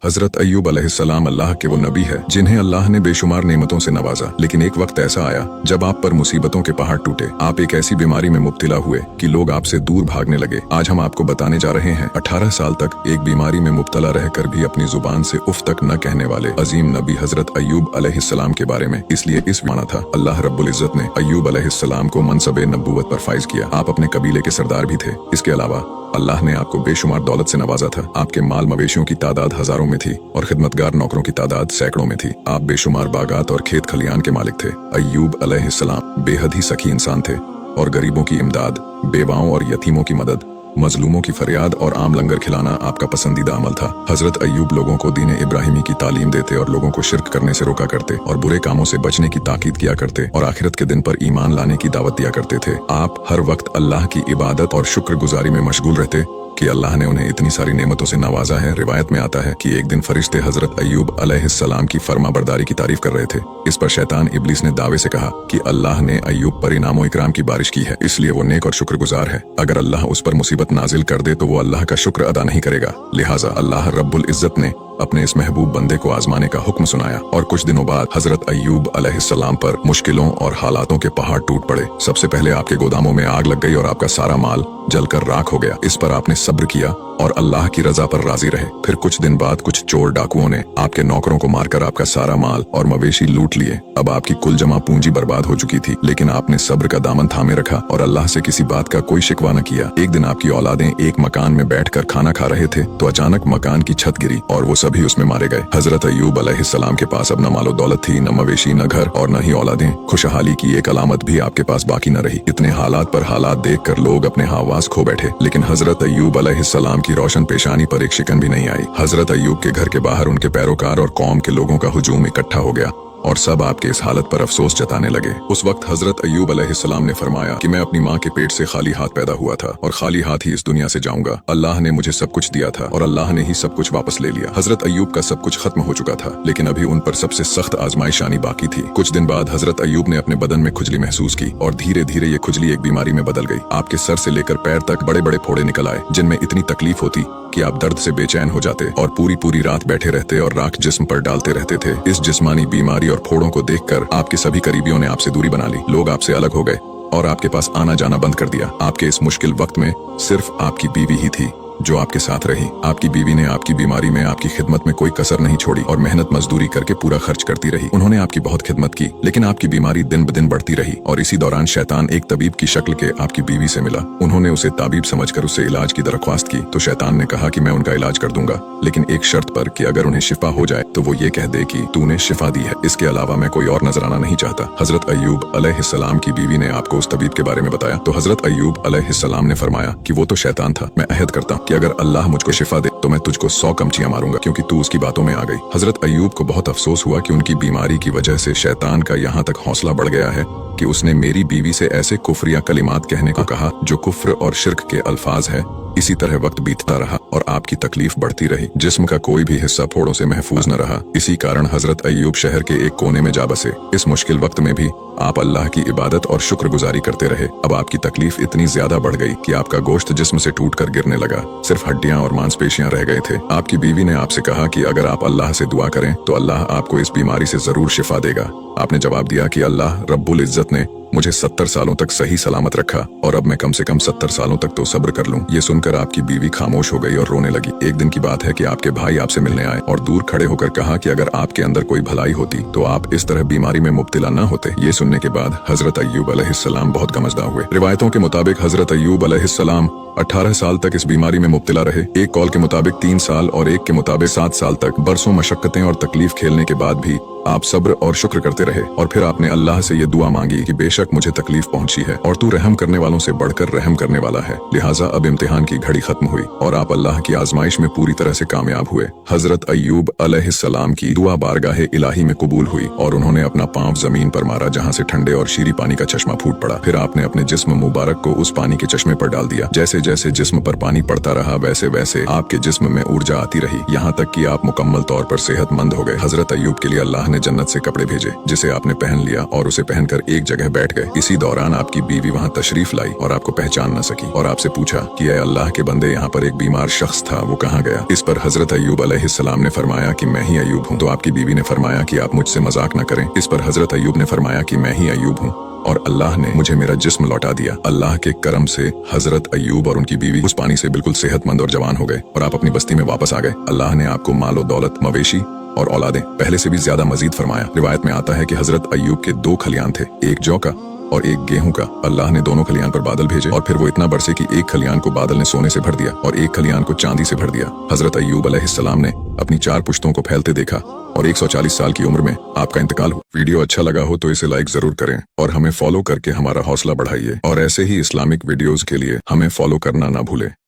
हजरत अय्यूब अलैहिस्सलाम अल्लाह के वो नबी है जिन्हें अल्लाह ने बेशुमार नेमतों से नवाजा, लेकिन एक वक्त ऐसा आया जब आप पर मुसीबतों के पहाड़ टूटे। आप एक ऐसी बीमारी में मुब्तला हुए कि लोग आपसे दूर भागने लगे। आज हम आपको बताने जा रहे हैं 18 साल तक एक बीमारी में मुब्तला रहकर भी अपनी जुबान से उफ तक न कहने वाले अजीम नबी हजरत अय्यूब अलैहिस्सलाम के बारे में। इसलिए इस माना था अल्लाह रब्बुल इज्जत ने अय्यूब अलैहिस्सलाम को मनसबे नबूवत पर फाइज किया। आप अपने कबीले के सरदार भी थे। इसके अलावा अल्लाह ने आपको बेशुमार दौलत से नवाजा था। आपके माल मवेशियों की तादाद हजारों में थी और खिदमतगार नौकरों की तादाद सैकड़ों में थी। आप बेशुमार बागात और खेत खलियान के मालिक थे। अय्यूब अलैहिस्सलाम बेहद ही सखी इंसान थे और गरीबों की इमदाद, बेवाओं और यतीमों की मदद, मजलूमों की फरियाद और आम लंगर खिलाना आपका पसंदीदा अमल था। हजरत अय्यूब लोगों को दीन इब्राहिमी की तालीम देते और लोगों को शिर्क करने से रोका करते और बुरे कामों से बचने की ताकीद किया करते और आखिरत के दिन पर ईमान लाने की दावत दिया करते थे। आप हर वक्त अल्लाह की इबादत और शुक्रगुजारी में मशगूल रहते कि अल्लाह ने उन्हें इतनी सारी नेमतों से नवाजा है। रिवायत में आता है कि एक दिन फरिश्ते हजरत अय्यूब अलैहिस्सलाम की फर्माबरदारी की तारीफ कर रहे थे। इस पर शैतान इब्लीस ने दावे से कहा कि अल्लाह ने अय्यूब पर इनामो इकराम की बारिश की है, इसलिए वो नेक और शुक्रगुजार है। अगर अल्लाह उस पर मुसीबत नाजिल कर दे तो वो अल्लाह का शुक्र अदा नहीं करेगा। लिहाजा अल्लाह रब्बुल इज्जत ने अपने इस महबूब बंदे को आजमाने का हुक्म सुनाया और कुछ दिनों बाद हजरत अय्यूब अलैहिस्सलाम पर मुश्किलों और हालातों के पहाड़ टूट पड़े। सबसे पहले आपके गोदामों में आग लग गई और आपका सारा माल जलकर राख हो गया। इस पर आपने सब्र किया और अल्लाह की रजा पर राजी रहे। फिर कुछ दिन बाद कुछ चोर डाकुओं ने आपके नौकरों को मारकर आपका सारा माल और मवेशी लूट लिए। अब आपकी कुल जमा पूंजी बर्बाद हो चुकी थी, लेकिन आपने सब्र का दामन थामे रखा और अल्लाह से किसी बात का कोई शिकवा न किया। एक दिन आपकी औलादें एक मकान में बैठकर खाना खा रहे थे तो अचानक मकान की छत गिरी और वो सभी उसमें मारे गए। हजरत अय्यूब अलैहिस्सलाम के पास अब न मालो दौलत थी, न मवेशी, न घर और न ही औलादें। खुशहाली की एक अलामत भी आपके पास बाकी न रही। इतने हालात पर हालात देखकर लोग अपने हवास खो बैठे, लेकिन हजरत अय्यूब अलैहिस्सलाम की रोशन पेशानी पर एक शिकन भी नहीं आई। हजरत अय्यूब के घर के बाहर उनके पैरोकार और कौम के लोगों का हुजूम इकट्ठा हो गया और सब आपके इस हालत पर अफसोस जताने लगे। उस वक्त हजरत अय्यूब अलैहिस्सलाम ने फरमाया कि मैं अपनी माँ के पेट से खाली हाथ पैदा हुआ था और खाली हाथ ही इस दुनिया से जाऊंगा। अल्लाह ने मुझे सब कुछ दिया था और अल्लाह ने ही सब कुछ वापस ले लिया। हजरत अय्यूब का सब कुछ खत्म हो चुका था, लेकिन अभी उन पर सबसे सख्त आजमाइश आनी बाकी थी। कुछ दिन बाद हजरत अय्यूब ने अपने बदन में खुजली महसूस की और धीरे धीरे ये खुजली एक बीमारी में बदल गई। आपके सर से लेकर पैर तक बड़े बड़े फोड़े निकल आए जिनमें इतनी तकलीफ होती कि आप दर्द से बेचैन हो जाते और पूरी पूरी रात बैठे रहते और राख जिस्म पर डालते रहते थे। इस जिस्मानी बीमारी और फोड़ों को देखकर आपके सभी करीबियों ने आपसे दूरी बना ली। लोग आपसे अलग हो गए और आपके पास आना जाना बंद कर दिया। आपके इस मुश्किल वक्त में सिर्फ आपकी बीवी ही थी जो आपके साथ रही। आपकी बीवी ने आपकी बीमारी में आपकी खिदमत में कोई कसर नहीं छोड़ी और मेहनत मजदूरी करके पूरा खर्च करती रही। उन्होंने आपकी बहुत खिदमत की, लेकिन आपकी बीमारी दिन ब दिन बढ़ती रही और इसी दौरान शैतान एक तबीब की शक्ल के आपकी बीवी से मिला। उन्होंने उसे ताबीब समझकर उससे इलाज की दरख्वास्त की तो शैतान ने कहा कि मैं उनका इलाज कर दूंगा, लेकिन एक शर्त पर कि अगर उन्हें शिफा हो जाए तो वो ये कह दे कि तूने शिफा दी है, इसके अलावा मैं कोई और नजराना नहीं चाहता। हजरत अय्यूब अलैहिस्सलाम की बीवी ने आपको उस तबीब के बारे में बताया तो हजरत अय्यूब अलैहिस्सलाम ने फरमाया कि वो तो शैतान था, मैं अहद करता हूँ कि अगर अल्लाह मुझको शिफा दे तो मैं तुझको 100 कमचियां मारूंगा क्योंकि तू उसकी बातों में आ गई। हजरत अय्यूब को बहुत अफसोस हुआ कि उनकी बीमारी की वजह से शैतान का यहाँ तक हौसला बढ़ गया है कि उसने मेरी बीवी से ऐसे कुफ्रिया कलिमात कहने को कहा जो कुफ्र और शिर्क के अल्फाज है। इसी तरह वक्त बीतता रहा और आपकी तकलीफ बढ़ती रही। जिस्म का कोई भी हिस्सा फोड़ों से महफूज न रहा। इसी कारण हजरत अय्यूब शहर के एक कोने में जा बसे। इस मुश्किल वक्त में भी आप अल्लाह की इबादत और शुक्रगुजारी करते रहे। अब आपकी तकलीफ इतनी ज्यादा बढ़ गई कि आपका गोश्त जिस्म से टूटकर गिरने लगा, सिर्फ हड्डियां और मांसपेशियां रह गए थे। आपकी बीवी ने आपसे कहा कि अगर आप अल्लाह से दुआ करें तो अल्लाह आपको इस बीमारी से जरूर शिफा देगा। आपने जवाब दिया कि अल्लाह रब्बुल इज्जत ने मुझे 70 सालों तक सही सलामत रखा और अब मैं कम से कम 70 सालों तक तो सब्र कर लूं। ये सुनकर आपकी बीवी खामोश हो गई और रोने लगी। एक दिन की बात है कि आपके भाई आपसे मिलने आए और दूर खड़े होकर कहा कि अगर आपके अंदर कोई भलाई होती तो आप इस तरह बीमारी में मुब्तला न होते। ये सुनने के बाद हजरत अय्यूब अलैहिस्सलाम बहुत गमज़दा हुए। रिवायतों के मुताबिक हजरत अय्यूब अलैहिस्सलाम 18 साल तक इस बीमारी में मुब्तला रहे। एक कौल के मुताबिक 3 साल और एक के मुताबिक 7 साल तक बरसों मशक्कतें और तकलीफ खेलने के बाद भी आप सब्र और शुक्र करते रहे और फिर आपने अल्लाह से ये दुआ मांगी कि बेशक मुझे तकलीफ पहुंची है और तू रहम करने वालों से बढ़कर रहम करने वाला है। लिहाजा अब इम्तिहान की घड़ी खत्म हुई और आप अल्लाह की आजमाइश में पूरी तरह से कामयाब हुए। हजरत अय्यूब अलैहिस्सलाम की दुआ बारगाहे इलाही में कबूल हुई और उन्होंने अपना पांव जमीन पर मारा जहाँ से ठंडे और शीरी पानी का चश्मा फूट पड़ा। फिर आपने अपने जिस्म मुबारक को उस पानी के चश्मे पर डाल दिया। जैसे जैसे जिस्म पर पानी पड़ता रहा वैसे वैसे आपके जिस्म में ऊर्जा आती रही, यहाँ तक कि आप मुकम्मल तौर पर सेहतमंद हो गए। हजरत अय्यूब के लिए अल्लाह ने जन्नत से कपड़े भेजे जिसे आपने पहन लिया और उसे पहनकर एक जगह बैठ गए। इसी दौरान आपकी बीवी वहाँ तशरीफ लाई और आपको पहचान न सकी और आपसे पूछा कि ऐ अल्लाह के बंदे, यहाँ पर एक बीमार शख्स था, वो कहाँ गया? इस पर हजरत अय्यूब अलैहिस्सलाम ने फरमाया कि मैं ही अय्यूब हूँ। तो आपकी बीवी ने फरमाया कि आप मुझसे मजाक न करें। इस पर हजरत अय्यूब ने फरमाया कि मैं ही अय्यूब हूँ और अल्लाह ने मुझे मेरा जिस्म लौटा दिया। अल्लाह के करम से हजरत अय्यूब और उनकी बीवी उस पानी से बिल्कुल सेहतमंद और जवान हो गए और आप अपनी बस्ती में वापस आ गए। अल्लाह ने आपको मालो दौलत, मवेशी और औलादें पहले से भी ज्यादा मजीद फरमाया। रिवायत में आता है कि हजरत अय्यूब के 2 खलियान थे, एक जौ का और एक गेहूं का। अल्लाह ने दोनों खलियान पर बादल भेजे और फिर वो इतना बरसे कि एक खलियान को बादल ने सोने से भर दिया और एक खलियान को चांदी से भर दिया। हजरत अय्यूब अलैहिस्सलाम ने अपनी 4 पुश्तों को फैलते देखा और 140 साल की उम्र में आपका इंतकाल हुआ। वीडियो अच्छा लगा हो तो इसे लाइक जरूर करें और हमें फॉलो करके हमारा हौसला बढ़ाइए और ऐसे ही इस्लामिक वीडियोस के लिए हमें फॉलो करना ना भूलें।